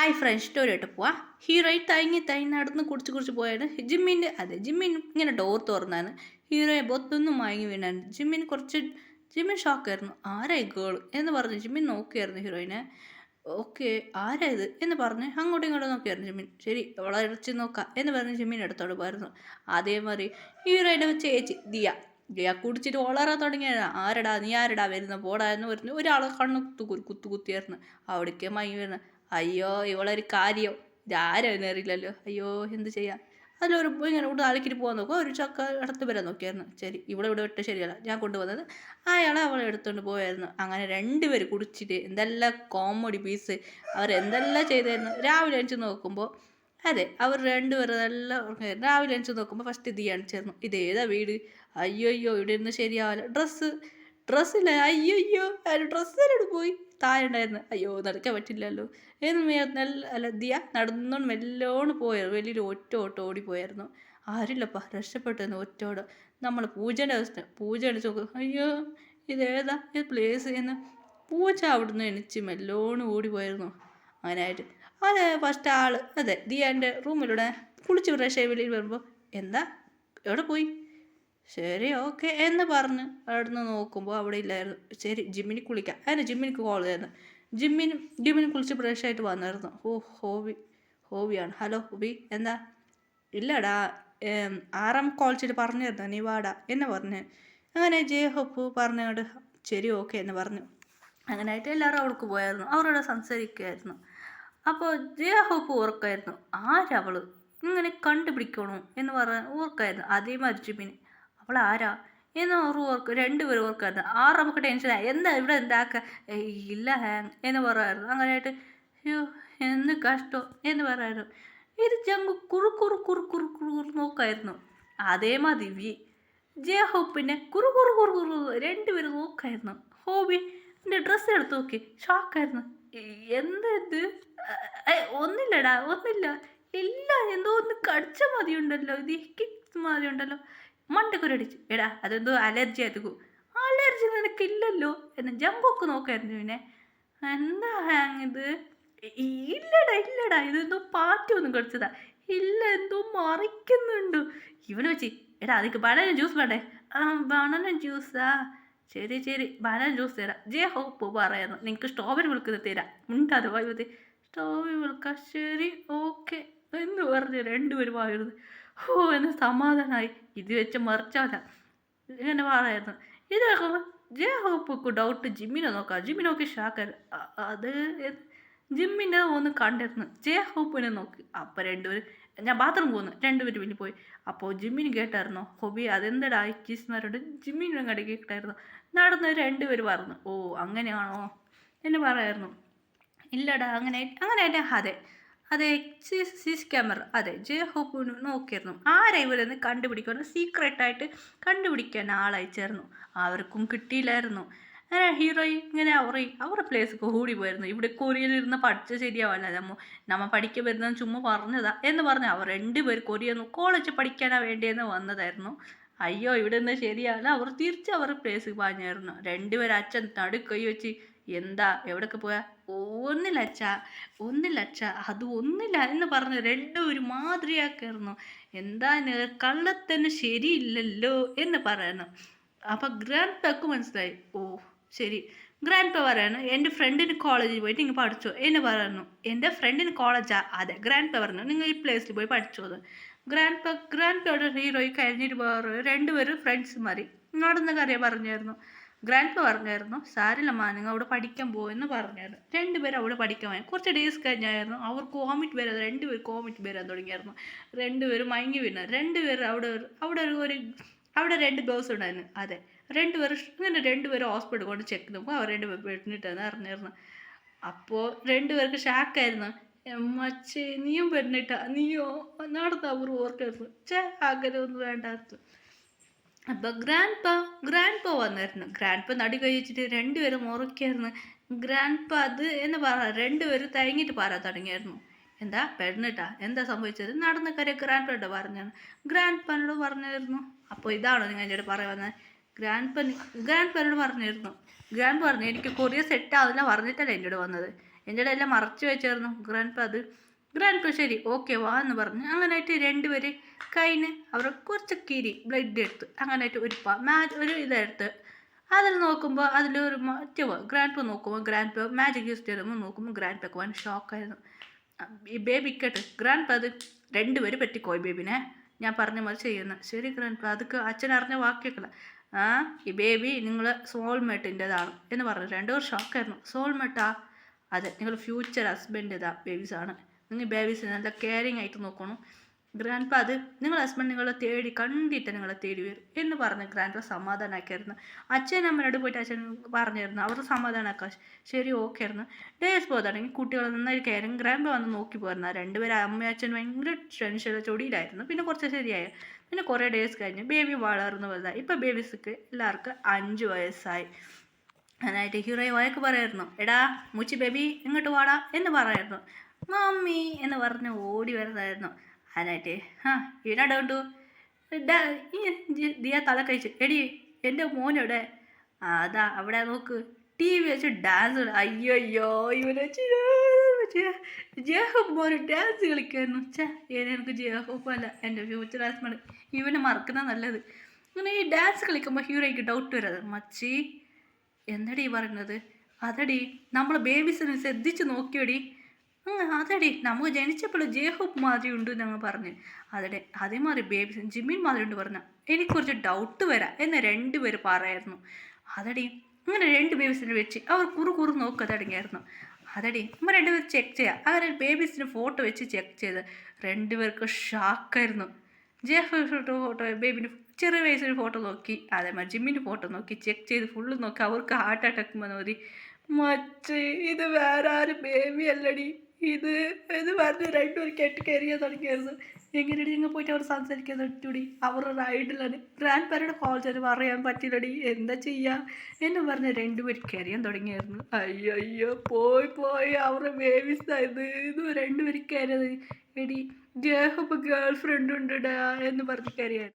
Hi friends സ്റ്റോറിയായിട്ട് പോവാം. Heroine തയങ്ങി നടന്ന് കുടിച്ച് പോയാണ് ജിമ്മിൻ ഇങ്ങനെ ഡോർ തുറന്നാണ്. ഹീറോയെ ബൊത്തൊന്നും മയങ്ങി വീണാണ്. ജിമ്മിൻ ഷോക്കായിരുന്നു. ആരായി ഗേൾ എന്ന് പറഞ്ഞ് ജിമ്മിൻ നോക്കിയായിരുന്നു ഹീറോയിനെ. ഓക്കെ, ആരാ ഇത് എന്ന് പറഞ്ഞ് അങ്ങോട്ടും ഇങ്ങോട്ടും നോക്കിയായിരുന്നു ജിമ്മിൻ. ശരി, അവളെ ഇറച്ചി നോക്കാം എന്ന് പറഞ്ഞ് ജിമ്മിൻ എടുത്തോട് പോയിരുന്നു. അതേമാതിരി ഹീറോയിൻ്റെ ചേച്ചി ദിയ കുടിച്ചിട്ട് വളരാൻ തുടങ്ങിയാണ്. നീ ആരടാ വരുന്ന പോടാ എന്ന് പറഞ്ഞു ഒരാളെ കണ്ണു കുത്തിയായിരുന്നു. അവിടേക്ക് മയങ്ങി വരുന്നത്. അയ്യോ, ഇവളൊരു കാര്യം, ഇതാരും അറിയില്ലല്ലോ. അയ്യോ, എന്ത് ചെയ്യാം. അതിലൊരു ഇങ്ങനെ ഇവിടെ ആളിക്കിട്ട് പോകാൻ നോക്കുക. ഒരു ചക്ക അടുത്ത് വരാൻ നോക്കിയായിരുന്നു. ശരി, ഇവിടെ വിട്ട് ശരിയല്ല, ഞാൻ കൊണ്ടുവന്നത്. അയാളെ അവളെ എടുത്തുകൊണ്ട് പോയായിരുന്നു. അങ്ങനെ രണ്ടുപേര് കുടിച്ചിട്ട് എന്തെല്ലാം കോമഡി പീസ് അവരെന്തെല്ലാം ചെയ്തായിരുന്നു. രാവിലെ എണിച്ച് നോക്കുമ്പോൾ അവർ രണ്ടുപേരും നല്ല രാവിലെ എണിച്ച് നോക്കുമ്പോൾ ഫസ്റ്റ് ഇത് കാണിച്ചായിരുന്നു. ഇതേതാ വീട്? അയ്യോ ഇവിടെ ഇരുന്ന് ശരിയാവില്ല. ഡ്രസ്സില്ല. അയ്യോ ഡ്രസ്സെല്ലാം പോയി താഴെ ഉണ്ടായിരുന്നു. അയ്യോ, നടക്കാൻ പറ്റില്ലല്ലോ എന്ന് ദിയ നടന്നുകൊണ്ട് മെല്ലോണം പോയായിരുന്നു. വലിയൊരു ഒറ്റ ഓടിപ്പോയായിരുന്നു. ആരില്ലപ്പാ, രക്ഷപ്പെട്ടെന്ന് ഒറ്റോട്. നമ്മൾ പൂജേൻ്റെ അവസ്ഥ. പൂജ എണിച്ച് നോക്കും. അയ്യോ, ഇതേതാ ഇത് പ്ലേസ് എന്ന് പൂജ അവിടുന്ന് എണിച്ച് മെല്ലോണം ഓടിപ്പോയായിരുന്നു. അങ്ങനെയായിട്ട് ഫസ്റ്റ് ദിയാൻ്റെ റൂമിലൂടെ കുളിച്ച് ഫ്രഷായി വെളിയിൽ വരുമ്പോൾ എന്താ എവിടെ പോയി? ശരി, ഓക്കെ എന്ന് പറഞ്ഞ് അവിടുന്ന് നോക്കുമ്പോൾ അവിടെ ഇല്ലായിരുന്നു. ശരി, ജിമ്മിന് കുളിക്കാം. അതിന് ജിമ്മിനിക്ക് കോൾ ചെയ്യായിരുന്നു. ജിമ്മിന് കുളിച്ച് ഫ്രഷായിട്ട് വന്നായിരുന്നു. ഹോബിയാണ്. ഹലോ ഹോബി, എന്താ? ഇല്ലടാ, ആറാം കോൾ ചെയ്ത് പറഞ്ഞിരുന്നു നീ വാടാ എന്ന് പറഞ്ഞ്. അങ്ങനെ ഹോപ്പ് പറഞ്ഞുകൊണ്ട് ശരി ഓക്കെ എന്ന് പറഞ്ഞു. അങ്ങനെയായിട്ട് എല്ലാവരും അവൾക്ക് പോയായിരുന്നു. അവരോട് സംസാരിക്കുമായിരുന്നു. അപ്പോൾ ഹോപ്പ് ഓർക്കായിരുന്നു ആരവൾ ഇങ്ങനെ കണ്ടുപിടിക്കണോ എന്ന് ഓർക്കായിരുന്നു. അതേമാതിരി ജിമ്മിന് അവൾ ആരാ എന്ന് രണ്ടുപേരും ഓർക്കായിരുന്നു. നമുക്ക് ടെൻഷനായി. എന്താ ഇവിടെ എന്താക്ക ഇല്ല ഹാങ് എന്ന് പറയായിരുന്നു. അങ്ങനെയായിട്ട് അയ്യോ എന്ത് കഷ്ടോ എന്ന് പറയായിരുന്നു. ഇത് ജങ്കു കുറു നോക്കായിരുന്നു. അതേമാതിരി ഹോപ്പിനെ കുറു രണ്ടുപേരും നോക്കായിരുന്നു. ഹോബി എൻ്റെ ഡ്രസ്സ് എടുത്ത് നോക്കി ഷോക്കായിരുന്നു. എന്താ ഇത്? ഒന്നില്ല ഇല്ല, എന്തോ ഒന്ന് കടിച്ച മതിയുണ്ടല്ലോ, ഇത് മതിയുണ്ടല്ലോ. മണ്ടക്കുരടിച്ച് എടാ അതെന്തോ അലർജി ആയിരിക്കും. അലർജി നിനക്കില്ലല്ലോ എന്ന് ജമ്പൊക്കെ നോക്കായിരുന്നു. പിന്നെ എന്താ ഹാങ് ഇത്? ഇല്ലടാ ഇതെന്തോ പാറ്റൊന്നും കടിച്ചതാ. ഇല്ല, എന്തോ മറിക്കുന്നുണ്ട്. ഇവന് വെച്ച് എടാ അതിക്ക് ബനാന ജ്യൂസ് വേണ്ടേ? ബനാന ജ്യൂസാ? ശരി ബനാന ജ്യൂസ് തരാം. ഹോപ്പ് പറയായിരുന്നു നിങ്ങൾക്ക് സ്ട്രോബെറി വിളിക്കുന്നത് തരാം. ഉണ്ടാതെ വായുവത്തെ സ്ട്രോബെറി വിളിക്കാം. ശരി ഓക്കെ എന്ന് പറഞ്ഞ് രണ്ടുപേരും വായുന്നത്. എന്ന് സമാധാനമായി. ഇത് വെച്ച് മറിച്ചാല ഇങ്ങനെ പറയായിരുന്നു. ഇത് കേൾക്കുമ്പോൾ ഹോപ്പൊക്കെ ഡൗട്ട് ജിമ്മിനെ നോക്കാം. ജിമ്മിനൊക്കെ ഷാക്കായിരുന്നു. അത് ജിമ്മിൻ്റെ ഒന്ന് കണ്ടിരുന്നു. ഹോപ്പിനെ നോക്കി. അപ്പം രണ്ടുപേരും ഞാൻ ബാത്റൂം പോകുന്നു. രണ്ടുപേരും പിന്നെ പോയി. അപ്പോൾ ജിമ്മിന് കേട്ടായിരുന്നോ ഹോബി അതെന്തടാ ചീസ്മാരോട് ജിമ്മിനും അങ്ങോട്ട് കേട്ടായിരുന്നു. നടന്ന് രണ്ടുപേരും പറഞ്ഞു. ഓ അങ്ങനെയാണോ എന്ന് പറയായിരുന്നു. ഇല്ലടാ അങ്ങനെ അതെ സി ക്യാമറ ഹോപ്പ് നോക്കിയിരുന്നു. ആരാ ഇവരെന്ന് കണ്ടുപിടിക്കുമെന്ന് സീക്രട്ടായിട്ട് കണ്ടുപിടിക്കാൻ ആളയച്ചായിരുന്നു. അവർക്കും കിട്ടിയില്ലായിരുന്നു. അങ്ങനെ ഹീറോയിൻ ഇങ്ങനെ അവരുടെ പ്ലേസൊക്കെ ഓടിപ്പോയിരുന്നു. ഇവിടെ കൊറിയയിലിരുന്ന് പഠിച്ച ശരിയാവല്ല, നമ്മൾ പഠിക്കാൻ വരുന്നത് ചുമ്മാ പറഞ്ഞതാ എന്ന് പറഞ്ഞ് അവർ രണ്ടുപേർ കൊറിയ കോളേജ് പഠിക്കാനാ വേണ്ടിയെന്ന് വന്നതായിരുന്നു. അയ്യോ ഇവിടെ നിന്ന് ശരിയാവില്ല. അവർ തിരിച്ച് അവരുടെ പ്ലേസ് പാഞ്ഞായിരുന്നു. രണ്ടുപേരും അച്ഛൻ നടുക്കൈ വെച്ച് എന്താ എവിടെയൊക്കെ പോയാ? ഒന്നില്ല അച്ഛാ അത് ഒന്നില്ല എന്ന് പറഞ്ഞ് രണ്ടുപേരും മാതൃയാക്കായിരുന്നു. എന്താ കള്ളത്തന്നെ ശരിയില്ലല്ലോ എന്ന് പറയുന്നു. അപ്പം ഗ്രാൻഡ് പേക്ക് മനസ്സിലായി. ഓ ശരി. ഗ്രാൻഡ് പേ പറയാണ് എൻ്റെ ഫ്രണ്ടിന് കോളേജിൽ പോയിട്ട് നിങ്ങൾ പഠിച്ചോ എന്ന് പറയുന്നു. എൻ്റെ ഫ്രണ്ടിന് കോളേജാ? അതെ. ഗ്രാൻഡ് പേ പറഞ്ഞു നിങ്ങൾ ഈ പ്ലേസിൽ പോയി പഠിച്ചോ അത്. ഗ്രാൻഡ് പേയുടെ ഹീറോയി കഴിഞ്ഞിട്ട് വേറെ രണ്ടുപേരും ഫ്രണ്ട്സുമാർ നടന്ന കാര്യം പറഞ്ഞായിരുന്നു. ഗ്രാൻഡ് പേ പറഞ്ഞായിരുന്നു സാരില്ലമ്മ നിങ്ങൾ അവിടെ പഠിക്കാൻ പോകുമെന്ന് പറഞ്ഞായിരുന്നു. രണ്ടുപേരും അവിടെ പഠിക്കാൻ പോയി. കുറച്ച് ഡേയ്സ് കഴിഞ്ഞായിരുന്നു അവർക്ക് കോമിറ്റ് വരാൻ രണ്ടുപേരും കോമിറ്റ് വരാൻ തുടങ്ങിയായിരുന്നു. രണ്ടുപേരും മയങ്ങി വീണ രണ്ടുപേരും അവിടെ രണ്ട് ഗേൾസ് ഉണ്ടായിരുന്നു. അതെ രണ്ടുപേരും ഹോസ്പിറ്റൽ കൊണ്ട് ചെക്ക് നോക്കുമ്പോൾ അവർ രണ്ടുപേരും പെണ്ണിട്ടെന്ന് അറിഞ്ഞായിരുന്നു. അപ്പോൾ രണ്ടുപേർക്ക് ഷാക്കായിരുന്നു. മച്ചേ നീയും പെണ്ണിട്ടാ? നീയോ? നടന്ന അവർ ഓർക്കായിരുന്നു. അങ്ങനെ ഒന്നും വേണ്ടായിരുന്നു. അപ്പോൾ ഗ്രാൻഡ് പ വന്നായിരുന്നു. ഗ്രാൻഡ് പ നടി കഴിച്ചിട്ട് രണ്ടുപേരും ഉറക്കായിരുന്നു. ഗ്രാൻഡ് പ അത് എന്ന് രണ്ടുപേരും തയങ്ങിയിട്ട് പറയാൻ തുടങ്ങിയായിരുന്നു. എന്താ പെണ്ണിട്ടാ? എന്താ സംഭവിച്ചത്? നടന്ന കാര്യം ഗ്രാൻഡ് പേട്ട പറഞ്ഞാണ്. ഗ്രാൻഡ് പനോട് പറഞ്ഞായിരുന്നു. അപ്പോൾ ഇതാണോ നിങ്ങൾ എന്നോട് പറയാൻ വന്നത്? ഗ്രാൻഡ് പേനോട് പറഞ്ഞായിരുന്നു. ഗ്രാൻഡ് പറഞ്ഞു എനിക്ക് കൊറിയ സെറ്റ് ആവില്ല പറഞ്ഞിട്ടല്ല എന്നോട് വന്നത്. എൻ്റെ എല്ലാം മറച്ചു വെച്ചായിരുന്നു ഗ്രാൻഡ് അത് ഗ്രാൻഡ് ശരി ഓക്കെ വാ എന്ന് പറഞ്ഞു. അങ്ങനെയായിട്ട് രണ്ടുപേര് കയ്യിന് അവർ കുറച്ച് കിരി ബ്ലഡ് എടുത്ത് അങ്ങനെയായിട്ട് ഒരു ഇതെടുത്ത് അതിൽ നോക്കുമ്പോൾ അതിലൊരു മറ്റേ ഗ്രാൻഡ് നോക്കുമ്പോൾ ഗ്രാൻഡ് മാജിക് യൂസ് ചെയ്തുമ്പോൾ നോക്കുമ്പോൾ ഗ്രാൻഡ് പേക്ക് വൻ ഷോക്കായിരുന്നു. ഈ ബേബിക്കട്ട് ഗ്രാൻഡ് അത് രണ്ടുപേര് പറ്റിക്കോയി ബേബിനെ. ഞാൻ പറഞ്ഞ പോലെ ചെയ്യുന്നത് ശരി ഗ്രാൻഡ് അതൊക്കെ അച്ഛൻ അറിഞ്ഞ വാക്കിയൊക്കെയല്ല. ഈ ബേബി നിങ്ങൾ സോൾമേറ്റിൻ്റെതാണ് എന്ന് പറഞ്ഞു. രണ്ടുപേർ ഷോക്കായിരുന്നു. സോൾമേറ്റാ? അതെ, നിങ്ങൾ ഫ്യൂച്ചർ ഹസ്ബൻഡ് ബേബീസാണ്. നിങ്ങൾ ബേബീസിന് നല്ല കെയറിങ് ആയിട്ട് നോക്കണം. ഗ്രാൻഡ് അത് നിങ്ങളുടെ ഹസ്ബൻഡ് നിങ്ങളെ തേടി കണ്ടിട്ട് നിങ്ങളെ തേടി വരും എന്ന് പറഞ്ഞ് ഗ്രാൻഡ് സമാധാനമാക്കിയായിരുന്നു. അച്ഛൻ അമ്മയോട് പോയിട്ട് അച്ഛൻ പറഞ്ഞിരുന്നു അവർ സമാധാനമാക്കാം. ശരി ഓക്കെ ആയിരുന്നു. ഡേയ്സ് പോയതാണെങ്കിൽ കുട്ടികളെ നന്നായി കെയറിങ് ഗ്രാൻഡ് വന്ന് നോക്കി പോരുന്ന രണ്ടുപേരും അമ്മയും അച്ഛനും ഭയങ്കര ടെൻഷൻ ചൊടിയിലായിരുന്നു. പിന്നെ കുറച്ച് ശരിയായി. പിന്നെ കുറേ ഡേയ്സ് കഴിഞ്ഞ് ബേബി വളർന്നു വലുതായി. ഇപ്പം ബേബീസിക്ക് എല്ലാവർക്കും 5 വയസ്സായി. അതിനായിട്ട് ഹീറോയെ വഴക്ക് പറയായിരുന്നു. എടാ മുച്ചി ബേബി ഇങ്ങോട്ട് വാടാ എന്ന് പറയായിരുന്നു. മമ്മി എന്ന് പറഞ്ഞ് ഓടി വരുന്നതായിരുന്നു. അതിനായിട്ട് ഈടാണ്ടു ദിയ തല കഴിച്ച് എടി എൻ്റെ മോനെവിടെ? അതാ അവിടെ നോക്ക് ടി വി വെച്ച് ഡാൻസ്. അയ്യോ ഇവനെ ജേഹബ് മോന് ഡാൻസ് കളിക്കായിരുന്നു. എനിക്ക് ജേഹബ് അല്ല എൻ്റെ ഫ്യൂച്ചർ ഹസ്ബൻഡ്. ഇവനെ മറക്കുന്ന നല്ലത്. ഇങ്ങനെ ഈ ഡാൻസ് കളിക്കുമ്പോൾ ഹീറോയ്ക്ക് ഡൗട്ട് വരാത്. മച്ചി എന്തടി പറയുന്നത്? അതടി നമ്മൾ ബേബീസിനെ ശ്രദ്ധിച്ച് നോക്കിയടി. അതടി നമുക്ക് ജനിച്ചപ്പോൾ ജേഹബ് മാതിരി ഉണ്ട് ഞങ്ങൾ പറഞ്ഞു. അതടെ അതേമാതിരി ബേബീസ് ജിമ്മിൻ മാതിരി ഉണ്ട് പറഞ്ഞ എനിക്ക് കുറച്ച് ഡൗട്ട് വരാം എന്ന് രണ്ടുപേര് പറയായിരുന്നു. അതടി അങ്ങനെ 2 ബേബീസിനെ വെച്ച് അവർ കുറുകുറു നോക്കുക തുടങ്ങിയായിരുന്നു. അതടി നമ്മൾ രണ്ടുപേർ ചെക്ക് ചെയ്യാം. അങ്ങനെ ബേബീസിൻ്റെ ഫോട്ടോ വെച്ച് ചെക്ക് ചെയ്ത് രണ്ടുപേർക്ക് ഷാക്കായിരുന്നു. ജേഹബ് ഫോട്ടോ ബേബിൻ്റെ ചെറിയ വയസ്സിൻ്റെ ഫോട്ടോ നോക്കി അതേമാതിരി ജിമ്മിൻ്റെ ഫോട്ടോ നോക്കി ചെക്ക് ചെയ്ത് ഫുള്ള് നോക്കി അവർക്ക് ഹാർട്ട് അറ്റാക്ക് മതി. മച്ച് ഇത് വേറെ ആരും ബേബി അല്ലടി ഇത് പറഞ്ഞ് രണ്ടുപേർ കെട്ട് കയറിയാൻ തുടങ്ങിയായിരുന്നു. എങ്ങനെയാണ് നിങ്ങൾ പോയിട്ട് അവർ സംസാരിക്കാൻ തൊട്ടുകൂടി അവരുടെ റൈഡിലാണ് ഗ്രാൻഡ് പാരയുടെ കോൾ ചെയ്ത് പറയാൻ പറ്റില്ലടി എന്താ ചെയ്യുക എന്ന് പറഞ്ഞ് രണ്ടുപേർ കയറിയാൻ തുടങ്ങിയായിരുന്നു. അയ്യോ പോയി അവരുടെ ബേബീസായത് ഇത് രണ്ടുപേർ കയറിയത്. എടി ജേഹബ് ഗേൾ ഫ്രണ്ട് ഉണ്ടടാ എന്ന് പറഞ്ഞ് കയറിയായിരുന്നു.